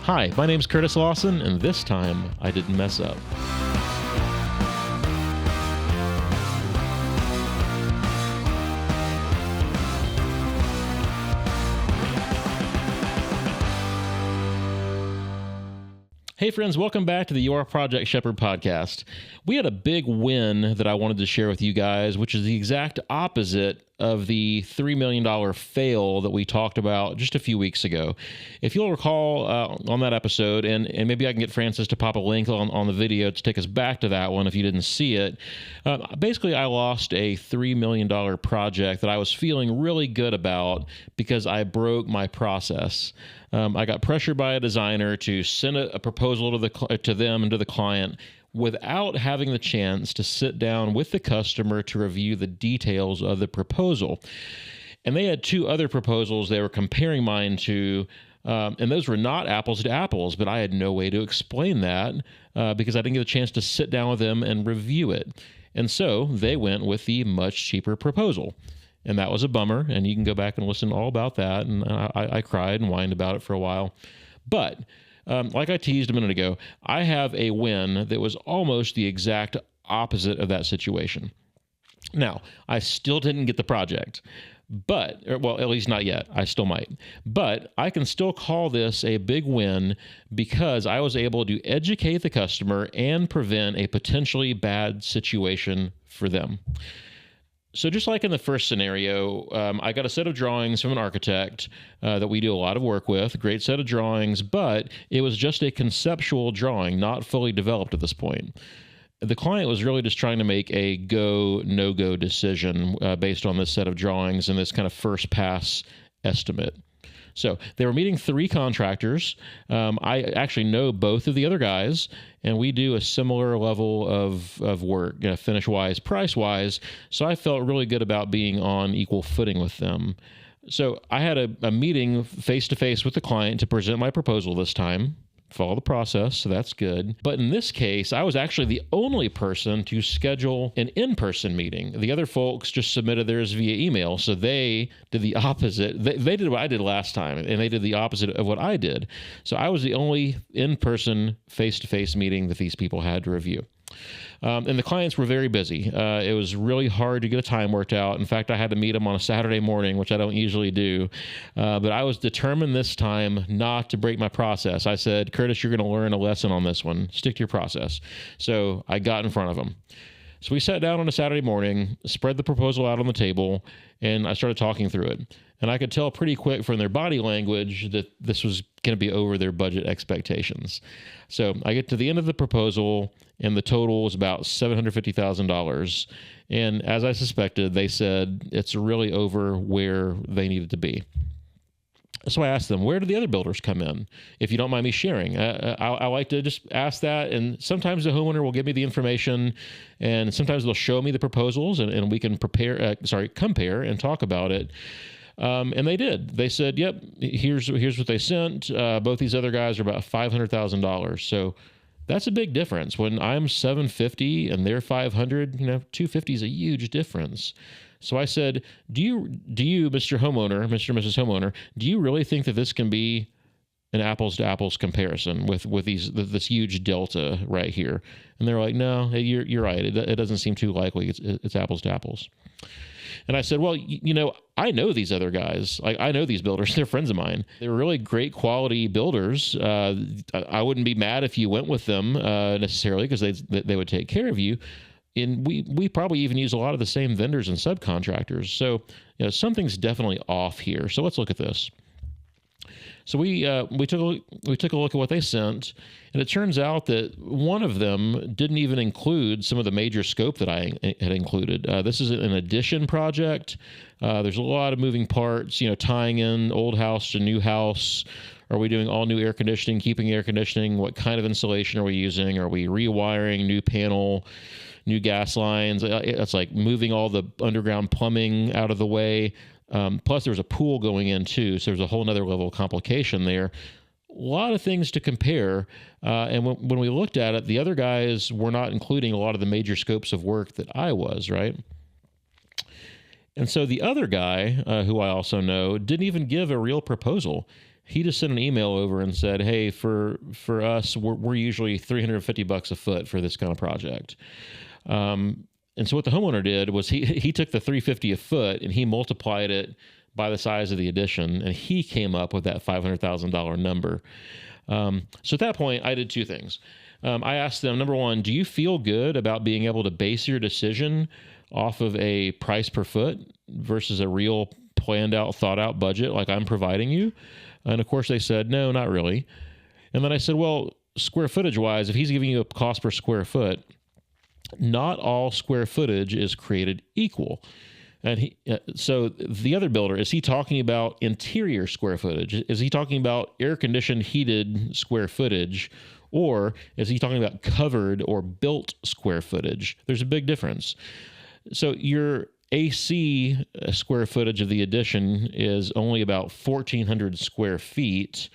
Hi, my name's Curtis Lawson, and this time I didn't mess up. Hey friends, welcome back to the Your Project Shepherd podcast. We had a big win that I wanted to share with you guys, which is the exact opposite of the $3 million fail that we talked about just a few weeks ago. If you'll recall on that episode, and maybe I can get Francis to pop a link on the video to take us back to that one if you didn't see it. Basically, I lost a $3 million project that I was feeling really good about because I broke my process. I got pressured by a designer to send a proposal to them and to the client without having the chance to sit down with the customer to review the details of the proposal. And they had two other proposals they were comparing mine to, and those were not apples to apples, but I had no way to explain that because I didn't get a chance to sit down with them and review it. And so they went with the much cheaper proposal. And that was a bummer, and you can go back and listen all about that, and I cried and whined about it for a while. But like I teased a minute ago, I have a win that was almost the exact opposite of that situation. Now, I still didn't get the project, but, well, at least not yet. I still might. But I can still call this a big win because I was able to educate the customer and prevent a potentially bad situation for them. So just like in the first scenario, I got a set of drawings from an architect that we do a lot of work with, great set of drawings, but it was just a conceptual drawing, not fully developed at this point. The client was really just trying to make a go, no-go decision based on this set of drawings and this kind of first pass estimate. So they were meeting three contractors. I actually know both of the other guys, and we do a similar level of work, finish-wise, price-wise, so I felt really good about being on equal footing with them. So I had a meeting face-to-face with the client to present my proposal this time. Follow the process, so that's good. But in this case, I was actually the only person to schedule an in-person meeting. The other folks just submitted theirs via email, so they did the opposite. They did what I did last time, and they did the opposite of what I did. So I was the only in-person, face-to-face meeting that these people had to review. And the clients were very busy. It was really hard to get a time worked out. In fact, I had to meet them on a Saturday morning, which I don't usually do. But I was determined this time not to break my process. I said, Curtis, you're going to learn a lesson on this one. Stick to your process. So I got in front of them. So we sat down on a Saturday morning, spread the proposal out on the table, and I started talking through it. And I could tell pretty quick from their body language that this was going to be over their budget expectations. So I get to the end of the proposal, and the total was about $750,000. And as I suspected, they said it's really over where they needed to be. So I asked them, where do the other builders come in? If you don't mind me sharing, I like to just ask that. And sometimes the homeowner will give me the information, and sometimes they'll show me the proposals, and we can compare and talk about it. And they did. They said, yep, here's what they sent. Both these other guys are about $500,000. So that's a big difference. When I'm $750 and they're $500, $250 is a huge difference. So I said, do you, Mr. Homeowner, Mr. and Mrs. Homeowner, do you really think that this can be an apples to apples comparison with this huge delta right here? And they're like, no, you're right. It doesn't seem too likely. It's apples to apples. And I said, well, I know these other guys. I know these builders. They're friends of mine. They were really great quality builders. I wouldn't be mad if you went with them necessarily because they would take care of you. And we probably even use a lot of the same vendors and subcontractors. So something's definitely off here. So let's look at this. So we took a look at what they sent, and it turns out that one of them didn't even include some of the major scope that I had included. This is an addition project. There's a lot of moving parts, tying in old house to new house. Are we doing all new air conditioning, keeping air conditioning? What kind of insulation are we using? Are we rewiring, new panel, new gas lines? It's like moving all the underground plumbing out of the way. Plus, there was a pool going in, too, so there's a whole nother level of complication there. A lot of things to compare, and when we looked at it, the other guys were not including a lot of the major scopes of work that I was, right? And so the other guy, who I also know, didn't even give a real proposal. He just sent an email over and said, hey, for us, we're usually $350 a foot for this kind of project. And so what the homeowner did was he took the $350 a foot and he multiplied it by the size of the addition, and he came up with that $500,000 number. So at that point, I did two things. I asked them, number one, do you feel good about being able to base your decision off of a price per foot versus a real planned out, thought out budget like I'm providing you? And of course they said, no, not really. And then I said, well, square footage wise, if he's giving you a cost per square foot, not all square footage is created equal. And so the other builder, is he talking about interior square footage? Is he talking about air-conditioned, heated square footage? Or is he talking about covered or built square footage? There's a big difference. So your AC square footage of the addition is only about 1,400 square feet.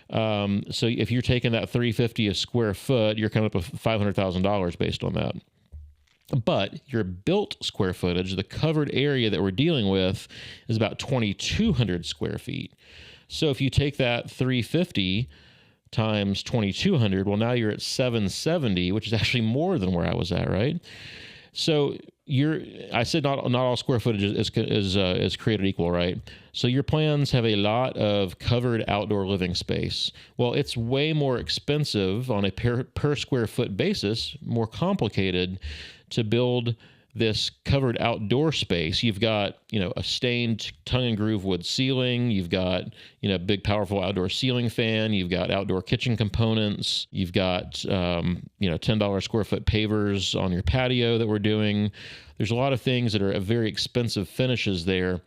So if you're taking that $350 a square foot, you're coming up with $500,000 based on that. But your built square footage, the covered area that we're dealing with, is about 2,200 square feet. So if you take that 350 times 2,200, well, now you're at 770, which is actually more than where I was at, right? So I said not all square footage is created equal, right? So your plans have a lot of covered outdoor living space. Well, it's way more expensive on a per square foot basis, more complicated to build this covered outdoor space. You've got, a stained tongue and groove wood ceiling. You've got, big powerful outdoor ceiling fan. You've got outdoor kitchen components. You've got, $10 square foot pavers on your patio that we're doing. There's a lot of things that are very expensive finishes there.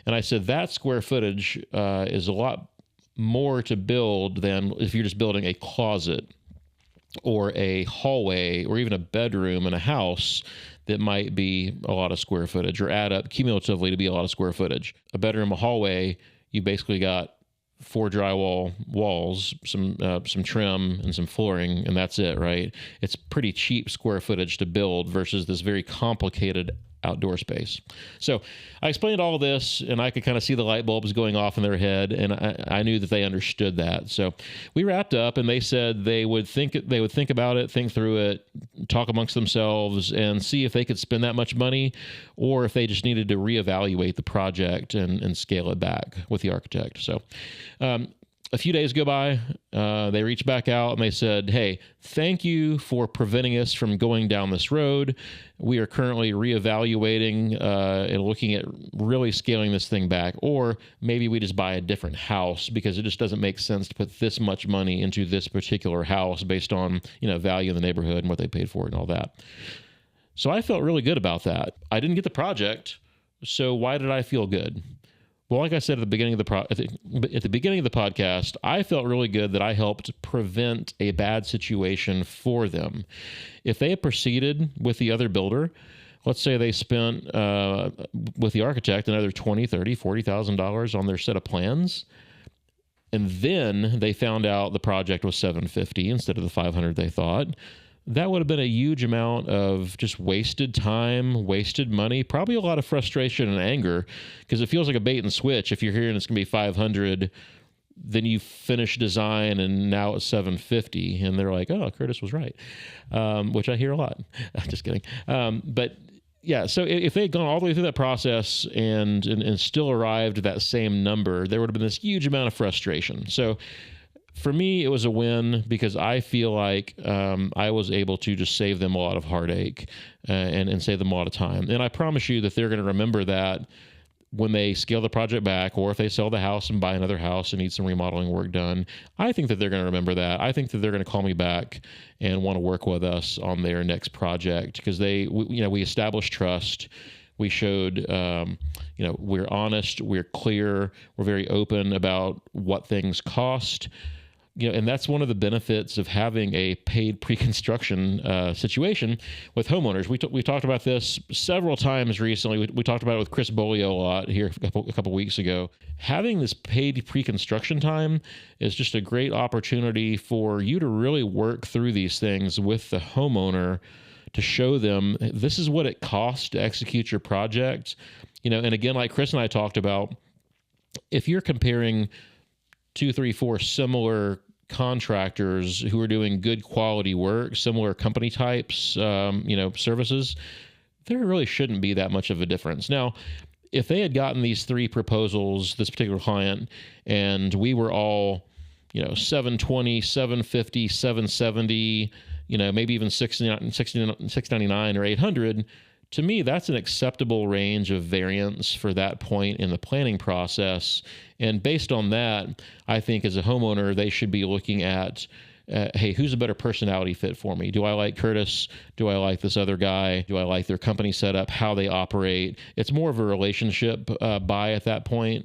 And I said that square footage is a lot more to build than if you're just building a closet or a hallway or even a bedroom in a house that might be a lot of square footage or add up cumulatively to be a lot of square footage. A bedroom, a hallway, you basically got 4 drywall walls, some trim and some flooring, and that's it, right? It's pretty cheap square footage to build versus this very complicated outdoor space. So I explained all this, and I could kind of see the light bulbs going off in their head, and I knew that they understood that. So we wrapped up, and they said they would think about it, think through it, talk amongst themselves, and see if they could spend that much money, or if they just needed to reevaluate the project and scale it back with the architect. So a few days go by, they reached back out and they said, hey, thank you for preventing us from going down this road. We are currently reevaluating and looking at really scaling this thing back, or maybe we just buy a different house because it just doesn't make sense to put this much money into this particular house based on, value in the neighborhood and what they paid for it and all that. So I felt really good about that. I didn't get the project, so why did I feel good? Well, like I said at the beginning of the beginning of the podcast, I felt really good that I helped prevent a bad situation for them. If they had proceeded with the other builder, let's say they spent with the architect another $20,000, $30,000, $40,000 on their set of plans, and then they found out the project was $750 instead of the $500 they thought, that would have been a huge amount of just wasted time, wasted money, probably a lot of frustration and anger, because it feels like a bait and switch. If you're hearing it's going to be $500, then you finish design and now it's $750, and they're like, oh, Curtis was right, which I hear a lot. Just kidding. But yeah, so if they had gone all the way through that process and still arrived at that same number, there would have been this huge amount of frustration. So for me, it was a win because I feel like I was able to just save them a lot of heartache and save them a lot of time. And I promise you that they're going to remember that when they scale the project back, or if they sell the house and buy another house and need some remodeling work done. I think that they're going to remember that. I think that they're going to call me back and want to work with us on their next project because we established trust. We showed, we're honest, we're clear, we're very open about what things cost. And that's one of the benefits of having a paid pre-construction situation with homeowners. We talked about this several times recently. We talked about it with Chris Bolio a lot here a couple weeks ago. Having this paid pre-construction time is just a great opportunity for you to really work through these things with the homeowner to show them this is what it costs to execute your project. And again, like Chris and I talked about, if you're comparing 2, 3, 4 similar contractors who are doing good quality work, similar company types, services, there really shouldn't be that much of a difference. Now, if they had gotten these 3 proposals, this particular client, and we were all, 720, 750, 770, maybe even 699 or 800, to me, that's an acceptable range of variance for that point in the planning process. And based on that, I think as a homeowner, they should be looking at, hey, who's a better personality fit for me? Do I like Curtis? Do I like this other guy? Do I like their company setup, how they operate? It's more of a relationship buy at that point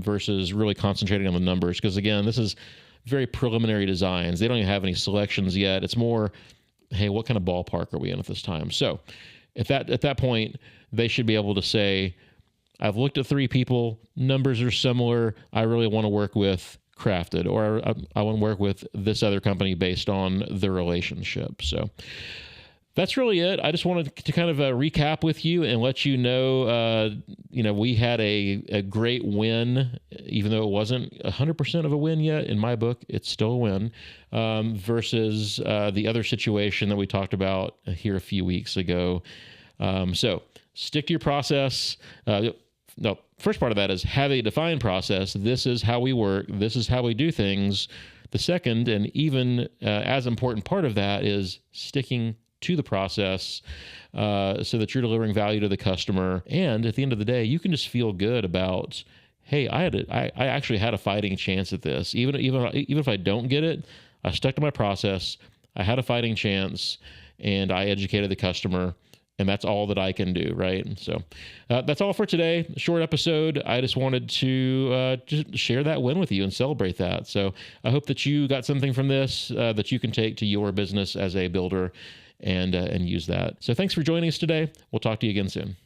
versus really concentrating on the numbers. Because again, this is very preliminary designs. They don't even have any selections yet. It's more, hey, what kind of ballpark are we in at this time? So at that point, they should be able to say, I've looked at 3 people, numbers are similar. I really want to work with Crafted, or I want to work with this other company based on the relationship. So that's really it. I just wanted to kind of recap with you and let you know, we had a great win, even though it wasn't 100% of a win yet. In my book, it's still a win, versus the other situation that we talked about here a few weeks ago. So stick to your process. No, first part of that is have a defined process. This is how we work. This is how we do things. The second, and even as important part of that, is sticking to the process so that you're delivering value to the customer. And at the end of the day, you can just feel good about, hey, I actually had a fighting chance at this. Even if I don't get it, I stuck to my process. I had a fighting chance, and I educated the customer. And that's all that I can do, right? So that's all for today. Short episode. I just wanted to just share that win with you and celebrate that. So I hope that you got something from this that you can take to your business as a builder and use that. So thanks for joining us today. We'll talk to you again soon.